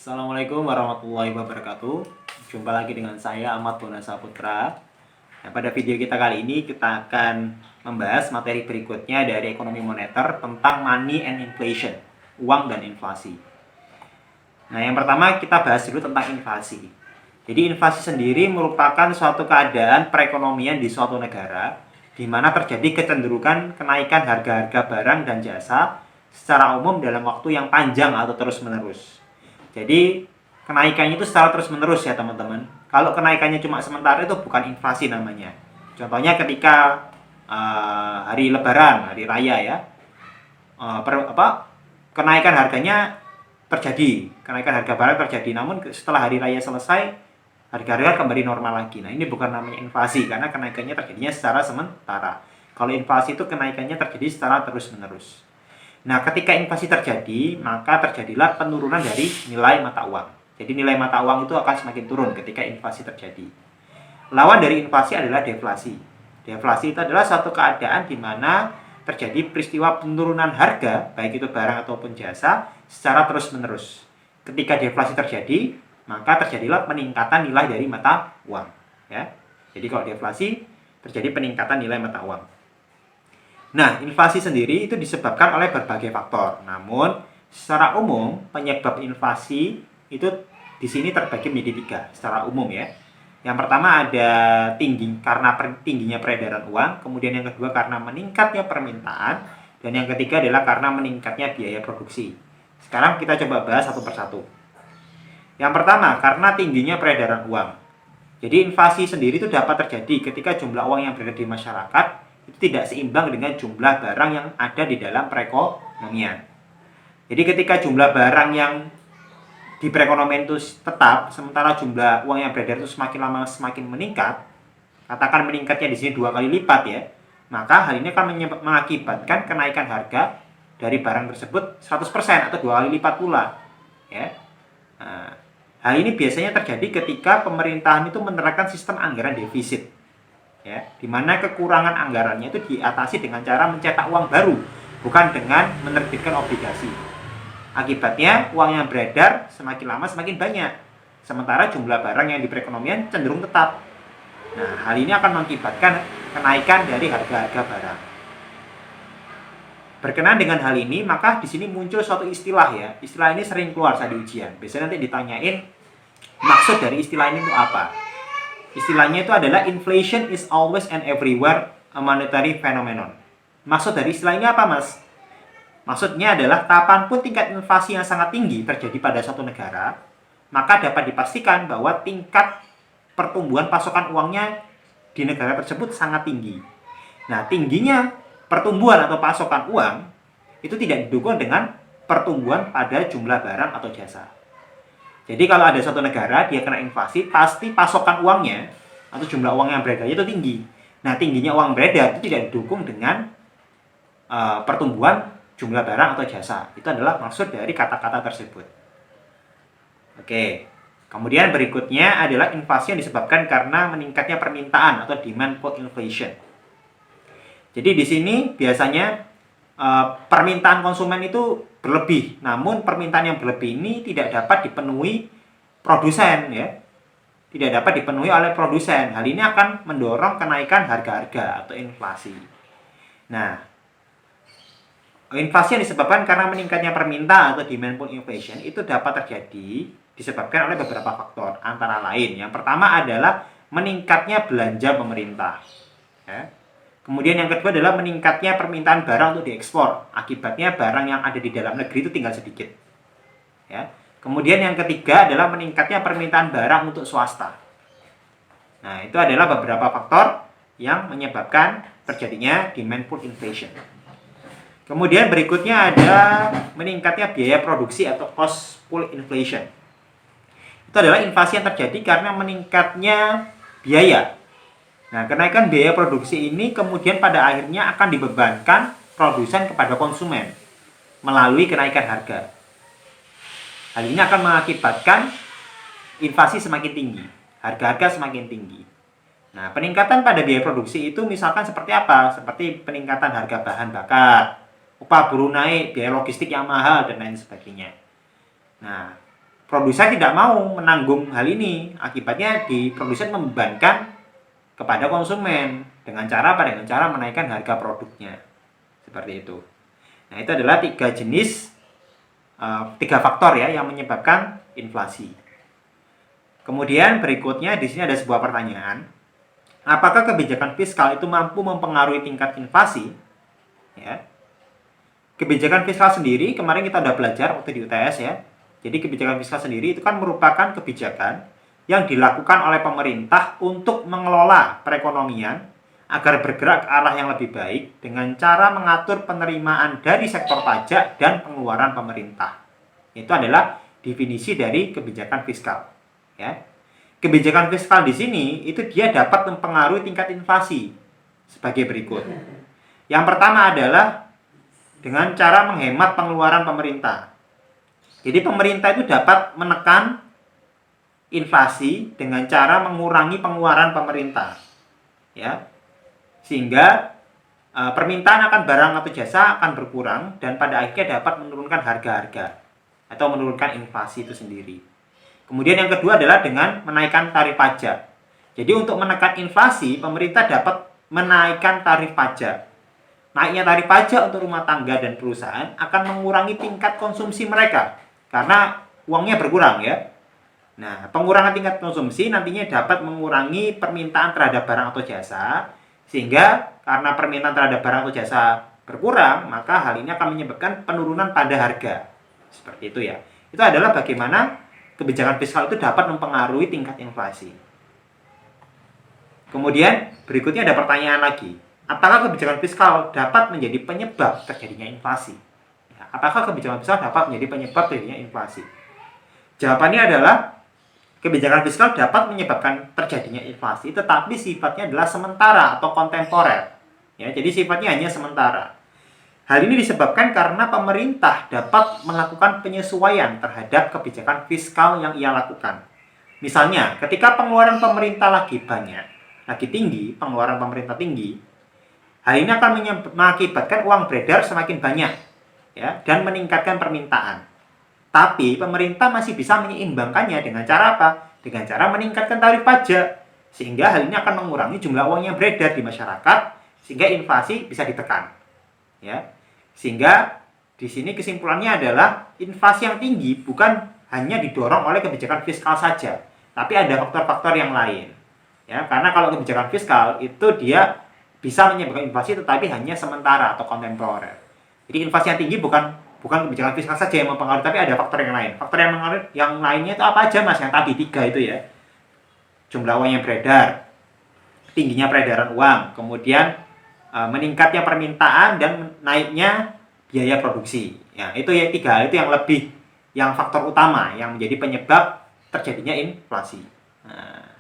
Assalamualaikum warahmatullahi wabarakatuh. Jumpa lagi dengan saya Ahmad Bonasa Putra. Nah, pada video kita kali ini kita akan membahas materi berikutnya dari ekonomi moneter tentang money and inflation, uang dan inflasi. Nah, yang pertama kita bahas dulu tentang inflasi. Jadi inflasi sendiri merupakan suatu keadaan perekonomian di suatu negara di mana terjadi kecenderungan kenaikan harga-harga barang dan jasa secara umum dalam waktu yang panjang atau terus-menerus. Jadi kenaikannya itu secara terus-menerus ya teman-teman. Kalau kenaikannya cuma sementara itu bukan inflasi namanya. Contohnya ketika hari Lebaran, hari Raya ya, kenaikan harganya terjadi, kenaikan harga barang terjadi. Namun setelah hari Raya selesai, harga-harga kembali normal lagi. Nah ini bukan namanya inflasi karena kenaikannya terjadinya secara sementara. Kalau inflasi itu kenaikannya terjadi secara terus-menerus. Nah, ketika inflasi terjadi, maka terjadilah penurunan dari nilai mata uang. Jadi nilai mata uang itu akan semakin turun ketika inflasi terjadi. Lawan dari inflasi adalah deflasi. Deflasi itu adalah suatu keadaan di mana terjadi peristiwa penurunan harga, baik itu barang ataupun jasa, secara terus-menerus. Ketika deflasi terjadi, maka terjadilah peningkatan nilai dari mata uang. Ya. Jadi kalau deflasi, terjadi peningkatan nilai mata uang. Nah, inflasi sendiri itu disebabkan oleh berbagai faktor. Namun, secara umum penyebab inflasi itu di sini terbagi menjadi 3 secara umum ya. Yang pertama ada karena tingginya peredaran uang, kemudian yang kedua karena meningkatnya permintaan, dan yang ketiga adalah karena meningkatnya biaya produksi. Sekarang kita coba bahas satu persatu. Yang pertama, karena tingginya peredaran uang. Jadi inflasi sendiri itu dapat terjadi ketika jumlah uang yang berada di masyarakat itu tidak seimbang dengan jumlah barang yang ada di dalam perekonomian. Jadi ketika jumlah barang yang di perekonomian itu tetap, sementara jumlah uang yang beredar itu semakin lama semakin meningkat, katakan meningkatnya di sini 2 kali lipat ya, maka hal ini akan mengakibatkan kenaikan harga dari barang tersebut 100% atau 2 kali lipat pula. Ya. Nah, hal ini biasanya terjadi ketika pemerintahan itu menerapkan sistem anggaran defisit. Ya, di mana kekurangan anggarannya itu diatasi dengan cara mencetak uang baru, bukan dengan menerbitkan obligasi. Akibatnya uang yang beredar semakin lama semakin banyak, sementara jumlah barang yang di perekonomian cenderung tetap. Nah, hal ini akan mengakibatkan kenaikan dari harga-harga barang. Berkenaan dengan hal ini, maka di sini muncul suatu istilah ya. Istilah ini sering keluar saat di ujian. Biasanya nanti ditanyain maksud dari istilah ini itu apa. Istilahnya itu adalah inflation is always and everywhere a monetary phenomenon. Maksud dari istilah ini apa, Mas? Maksudnya adalah kapanpun tingkat inflasi yang sangat tinggi terjadi pada suatu negara, maka dapat dipastikan bahwa tingkat pertumbuhan pasokan uangnya di negara tersebut sangat tinggi. Nah, tingginya pertumbuhan atau pasokan uang itu tidak didukung dengan pertumbuhan pada jumlah barang atau jasa. Jadi kalau ada suatu negara dia kena inflasi, pasti pasokan uangnya atau jumlah uang yang beredar itu tinggi. Nah, tingginya uang beredar itu tidak didukung dengan pertumbuhan jumlah barang atau jasa. Itu adalah maksud dari kata-kata tersebut. Oke. Kemudian berikutnya adalah inflasi yang disebabkan karena meningkatnya permintaan atau demand pull inflation. Jadi di sini biasanya permintaan konsumen itu berlebih, namun permintaan yang berlebih ini tidak dapat dipenuhi produsen ya, tidak dapat dipenuhi oleh produsen. Hal ini akan mendorong kenaikan harga-harga atau inflasi. Nah, inflasi yang disebabkan karena meningkatnya permintaan atau demand pull inflation itu dapat terjadi disebabkan oleh beberapa faktor, antara lain yang pertama adalah meningkatnya belanja pemerintah ya. Kemudian yang kedua adalah meningkatnya permintaan barang untuk diekspor. Akibatnya barang yang ada di dalam negeri itu tinggal sedikit. Ya. Kemudian yang ketiga adalah meningkatnya permintaan barang untuk swasta. Nah, itu adalah beberapa faktor yang menyebabkan terjadinya demand pull inflation. Kemudian berikutnya ada meningkatnya biaya produksi atau cost pull inflation. Itu adalah inflasi yang terjadi karena meningkatnya biaya. Nah, kenaikan biaya produksi ini kemudian pada akhirnya akan dibebankan produsen kepada konsumen melalui kenaikan harga. Hal ini akan mengakibatkan inflasi semakin tinggi, harga-harga semakin tinggi. Nah, peningkatan pada biaya produksi itu misalkan seperti apa? Seperti peningkatan harga bahan bakar, upah buruh naik, biaya logistik yang mahal, dan lain sebagainya. Nah, produsen tidak mau menanggung hal ini. Akibatnya produsen membebankan kepada konsumen dengan cara apa? Dengan cara menaikkan harga produknya. Seperti itu. Nah, itu adalah tiga faktor ya yang menyebabkan inflasi. Kemudian berikutnya di sini ada sebuah pertanyaan. Apakah kebijakan fiskal itu mampu mempengaruhi tingkat inflasi? Ya. Kebijakan fiskal sendiri kemarin kita sudah belajar waktu di UTS ya. Jadi kebijakan fiskal sendiri itu kan merupakan kebijakan yang dilakukan oleh pemerintah untuk mengelola perekonomian agar bergerak ke arah yang lebih baik dengan cara mengatur penerimaan dari sektor pajak dan pengeluaran pemerintah. Itu adalah definisi dari kebijakan fiskal. Ya. Kebijakan fiskal di sini itu dia dapat mempengaruhi tingkat inflasi sebagai berikut. Yang pertama adalah dengan cara menghemat pengeluaran pemerintah. Jadi pemerintah itu dapat menekan inflasi dengan cara mengurangi pengeluaran pemerintah. Ya. Sehingga permintaan akan barang atau jasa akan berkurang dan pada akhirnya dapat menurunkan harga-harga atau menurunkan inflasi itu sendiri. Kemudian yang kedua adalah dengan menaikkan tarif pajak. Jadi untuk menekan inflasi, pemerintah dapat menaikkan tarif pajak. Naiknya tarif pajak untuk rumah tangga dan perusahaan akan mengurangi tingkat konsumsi mereka karena uangnya berkurang ya. Nah, pengurangan tingkat konsumsi nantinya dapat mengurangi permintaan terhadap barang atau jasa, sehingga karena permintaan terhadap barang atau jasa berkurang, maka hal ini akan menyebabkan penurunan pada harga. Seperti itu ya. Itu adalah bagaimana kebijakan fiskal itu dapat mempengaruhi tingkat inflasi. Kemudian berikutnya ada pertanyaan lagi. Apakah kebijakan fiskal dapat menjadi penyebab terjadinya inflasi? Ya, apakah kebijakan fiskal dapat menjadi penyebab terjadinya inflasi? Jawabannya adalah kebijakan fiskal dapat menyebabkan terjadinya inflasi, tetapi sifatnya adalah sementara atau kontemporer. Ya, jadi sifatnya hanya sementara. Hal ini disebabkan karena pemerintah dapat melakukan penyesuaian terhadap kebijakan fiskal yang ia lakukan. Misalnya, ketika pengeluaran pemerintah lagi tinggi, pengeluaran pemerintah tinggi, hal ini akan mengakibatkan uang beredar semakin banyak, ya, dan meningkatkan permintaan. Tapi pemerintah masih bisa menyeimbangkannya dengan cara apa? Dengan cara meningkatkan tarif pajak, sehingga hal ini akan mengurangi jumlah uang yang beredar di masyarakat, sehingga inflasi bisa ditekan. Ya, sehingga di sini kesimpulannya adalah inflasi yang tinggi bukan hanya didorong oleh kebijakan fiskal saja, tapi ada faktor-faktor yang lain. Ya, karena kalau kebijakan fiskal itu dia bisa menyebabkan inflasi tetapi hanya sementara atau kontemporer. Jadi inflasi yang tinggi bukan kebijakan fiskal saja yang mempengaruhi, tapi ada faktor yang lain. Faktor yang mempengaruhi yang lainnya itu apa aja Mas? Yang tadi 3 itu ya. Jumlah uang yang beredar, tingginya peredaran uang, kemudian meningkatnya permintaan dan naiknya biaya produksi. Ya, itu ya 3 itu yang faktor utama yang menjadi penyebab terjadinya inflasi. Nah,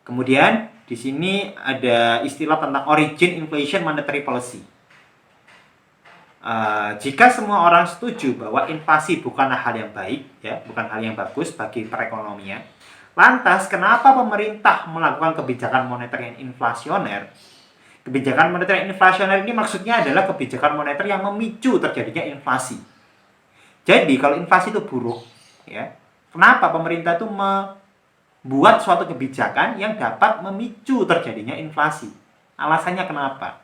kemudian di sini ada istilah tentang origin inflation monetary policy. Jika semua orang setuju bahwa inflasi bukanlah hal yang baik, ya, bukan hal yang bagus bagi perekonomian, lantas kenapa pemerintah melakukan kebijakan moneter yang inflasioner? Kebijakan moneter inflasioner ini maksudnya adalah kebijakan moneter yang memicu terjadinya inflasi. Jadi kalau inflasi itu buruk, ya, kenapa pemerintah itu membuat suatu kebijakan yang dapat memicu terjadinya inflasi? Alasannya kenapa?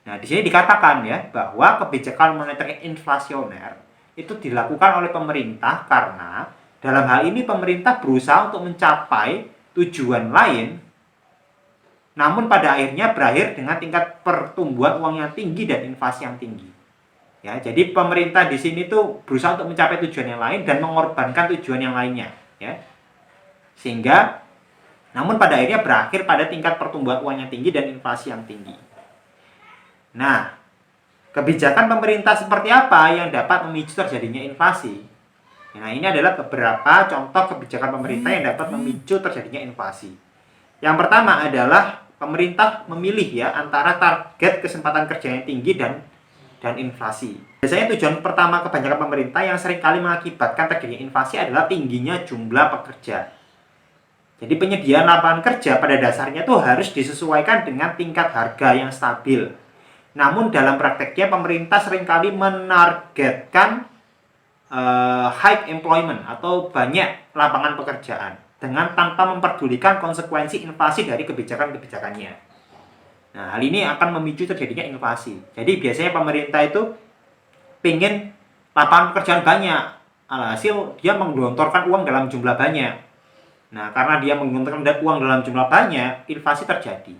Nah, di sini dikatakan ya bahwa kebijakan moneter inflasioner itu dilakukan oleh pemerintah karena dalam hal ini pemerintah berusaha untuk mencapai tujuan lain, namun pada akhirnya berakhir dengan tingkat pertumbuhan uang yang tinggi dan inflasi yang tinggi. Ya, jadi pemerintah di sini tuh berusaha untuk mencapai tujuan yang lain dan mengorbankan tujuan yang lainnya, ya. Sehingga namun pada akhirnya berakhir pada tingkat pertumbuhan uang yang tinggi dan inflasi yang tinggi. Nah, kebijakan pemerintah seperti apa yang dapat memicu terjadinya inflasi? Nah, ini adalah beberapa contoh kebijakan pemerintah yang dapat memicu terjadinya inflasi. Yang pertama adalah pemerintah memilih ya antara target kesempatan kerja yang tinggi dan inflasi. Biasanya tujuan pertama kebijakan pemerintah yang seringkali mengakibatkan terjadinya inflasi adalah tingginya jumlah pekerja. Jadi penyediaan lapangan kerja pada dasarnya itu harus disesuaikan dengan tingkat harga yang stabil. Namun dalam prakteknya pemerintah seringkali menargetkan high employment atau banyak lapangan pekerjaan dengan tanpa memperdulikan konsekuensi inflasi dari kebijakan-kebijakannya. Nah, hal ini akan memicu terjadinya inflasi. Jadi biasanya pemerintah itu pengen lapangan pekerjaan banyak, alhasil dia menggelontorkan uang dalam jumlah banyak. Nah, karena dia menggelontorkan uang dalam jumlah banyak, inflasi terjadi.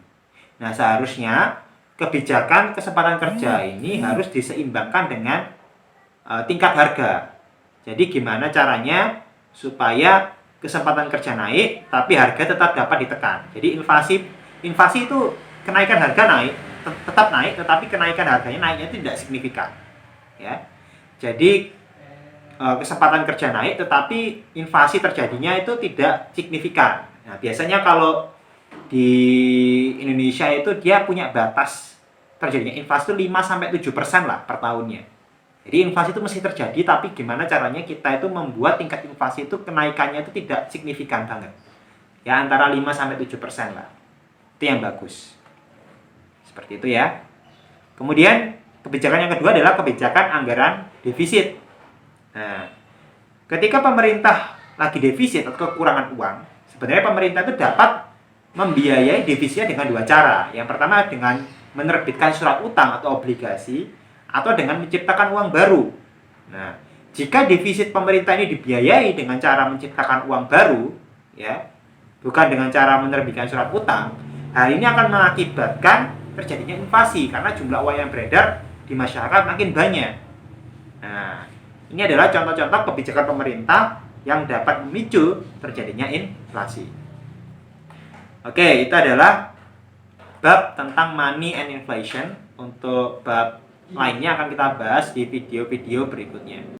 Nah, seharusnya kebijakan kesempatan kerja ini harus diseimbangkan dengan tingkat harga. Jadi gimana caranya supaya kesempatan kerja naik tapi harga tetap dapat ditekan. Jadi inflasi itu kenaikan harga naik, tetap naik, tetapi kenaikan harganya naiknya tidak signifikan. Ya. Jadi kesempatan kerja naik tetapi inflasi terjadinya itu tidak signifikan. Nah, biasanya kalau di Indonesia itu dia punya batas terjadinya inflasi itu 5-7% lah per tahunnya. Jadi inflasi itu mesti terjadi, tapi gimana caranya kita itu membuat tingkat inflasi itu kenaikannya itu tidak signifikan banget. Ya antara 5-7% lah. Itu yang bagus. Seperti itu ya. Kemudian kebijakan yang kedua adalah kebijakan anggaran defisit. Nah, ketika pemerintah lagi defisit atau kekurangan uang, sebenarnya pemerintah itu dapat membiayai defisitnya dengan dua cara. Yang pertama dengan menerbitkan surat utang atau obligasi, atau dengan menciptakan uang baru. Nah, jika defisit pemerintah ini dibiayai dengan cara menciptakan uang baru, ya, bukan dengan cara menerbitkan surat utang, hal ini akan mengakibatkan terjadinya inflasi karena jumlah uang yang beredar di masyarakat makin banyak. Nah, ini adalah contoh-contoh kebijakan pemerintah yang dapat memicu terjadinya inflasi. Oke, itu adalah bab tentang money and inflation. Untuk bab lainnya akan kita bahas di video-video berikutnya.